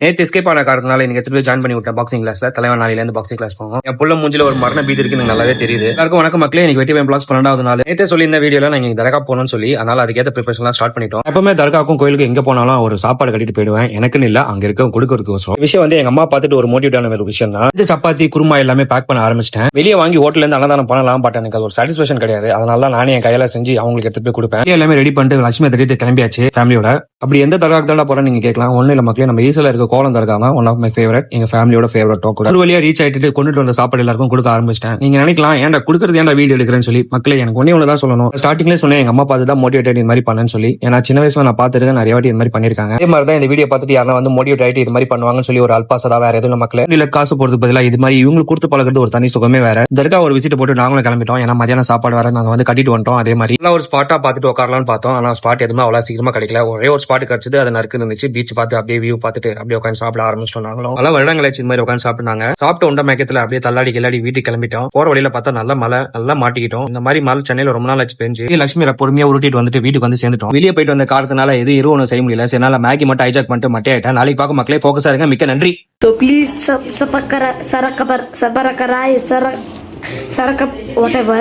நேற்று எஸ்கேப் ஆன காரணத்தினால எனக்கு எடுத்து போய் ஜாயின் பண்ணி விட்டேன் பாக்ஸிங் கிளாஸ்ல. தலைவன் நாளையில இருந்து பாக்ஸிங் கிளாஸ் போகும். என் புள்ள மூஞ்சில ஒரு மரண பீதி இருக்கு எனக்கு நல்லாவே தெரியுது. எல்லாருக்கும் வணக்கம் மக்களே, எனக்கு வெட்டி பிளாக்ஸ் 12வது நாள். நேற்று சொல்லி இந்த வீடியோல நான் இங்க தர்கா போகணும்னு சொல்லி அதனால அதுக்கேற்ற ப்ரிப்பரேஷன் ஸ்டார்ட் பண்ணிட்டோம். எப்பவுமே தர்காக்கும் கோயிலுக்கு எங்க போனாலும் ஒரு சாப்பாடு கட்டிட்டு போயிடுவேன். எனக்குன்னு இல்ல, அங்க இருக்க கொடுக்கறதுக்கு விஷயம் வந்து எங்க அம்மா பார்த்துட்டு ஒரு மோட்டிவேட்டான ஒரு விஷயம் தான். இந்த சப்பாத்தி குருமா எல்லாமே பேக் பண்ண ஆரம்பிச்சிட்டேன். வெளியே வாங்கி ஹோட்டல்ல இருந்து அன்னதானம் பண்ணலாம், பட் எனக்கு அது ஒரு சாட்டிஸ்பேஷன் கிடையாது. அதனால தான் நானே என் கையால செஞ்சு அவங்களுக்கு எடுத்து போய் கொடுப்பேன். எல்லாமே ரெடி பண்ணிட்டு லட்சுமி தட்டிட்டு கிளம்பியாச்சு ஃபேமிலியோட. அப்படி எந்த தர்காக்கு தான் போறேன் நீங்க கேட்கலாம். ஒண்ணு இல்ல மக்களே, நம்ம ஈஸில இருக்க கோலம் தர்கா தான் ஒன் ஆஃப் மை ஃபேவரட். எங்க ஃபேமிலியோட ஃபேவரட் டோக். ஒரு வழியா ரீச் ஆயிட்டு கொண்டுட்டு வந்த சாப்பாடு எல்லாருக்கும் கொடுக்க ஆரம்பிச்சிட்டேன். நீங்க நினைக்கலாம் ஏன்டா கொடுக்கறது ஏன்டா வீடியோ எடுக்கிறேன்னு சொல்லி. மக்களே எனக்கு ஒன்னே ஒன்று தான் சொல்லணும். ஸ்டார்டிங்லேயே சொன்னேன் எங்க அம்மா பார்த்து தான் மோட்டிவேட் இந்த மாதிரி பண்ணேன்னு சொல்லி. ஏன்னா சின்ன வயசுல நான் பார்த்துருக்கேன், நிறைய வாட்டி இந்த மாதிரி பண்ணிருக்காங்க. அதே மாதிரி தான் இந்த வீடியோ பார்த்துட்டு யாரா வந்து மோட்டிவேட் ஆயிட்டு இது மாதிரி பண்ணுவாங்கன்னு சொல்லி ஒரு அல்பாசதா வேற எதுவும் மக்களே இல்ல காசு போறதுக்கு பதிலாக இது மாதிரி இவங்களுக்கு கொடுத்து பழகிறது ஒரு தனி சுகமே வேற. தர்கா ஒரு விசிட் போட்டு நாங்களும் கிளம்பிட்டோம். ஏன்னா மதியான சாப்பாடு வேற நாங்க வந்து கட்டிட்டு வந்துட்டோம். அதே மாதிரி ஒரு ஸ்பாட்டா பார்த்துட்டு உட்காரலாம்னு பார்த்தோம். ஆனா ஸ்பாட் எதுவுமே அவ்வளவு சீக்கிரமா கிடைக்கல. ஒரே ஒரு ஸ்பாட் கிடைச்சது, அது நறுக்கு இருந்துச்சு. பீச் பார்த்து அப்படியே வியூ பார்த்துட்டு அப்படியே உட்காந்து சாப்பிட ஆரம்பிச்சிட்டோம். நாங்களும் நல்லா வருடங்கள் ஆச்சு இந்த மாதிரி உட்காந்து சாப்பிட்டாங்க. சாப்பிட்டு உண்ட மேக்கத்துல அப்படியே தள்ளாடி கிளாடி வீட்டுக்கு கிளம்பிட்டோம். போற வழியில பார்த்தா நல்ல மழை, நல்லா மாட்டிக்கிட்டோம். இந்த மாதிரி மழை சென்னையில ரொம்ப நாள் ஆச்சு பெஞ்சு. லட்சுமி பொறுமையா உருட்டிட்டு வந்துட்டு வீட்டுக்கு வந்து சேர்ந்துட்டோம். வெளியே போயிட்டு வந்த காரணத்தினால எதுவும் ஒன்றும் செய்ய முடியல. என்னால மேகி மட்டும் ஹைஜாக் பண்ணிட்டு மட்டே ஆயிட்டேன். நாளைக்கு பார்க்க மக்களே ஃபோக்கஸா இருங்க. மிக்க நன்றி. So please subscribe, whatever.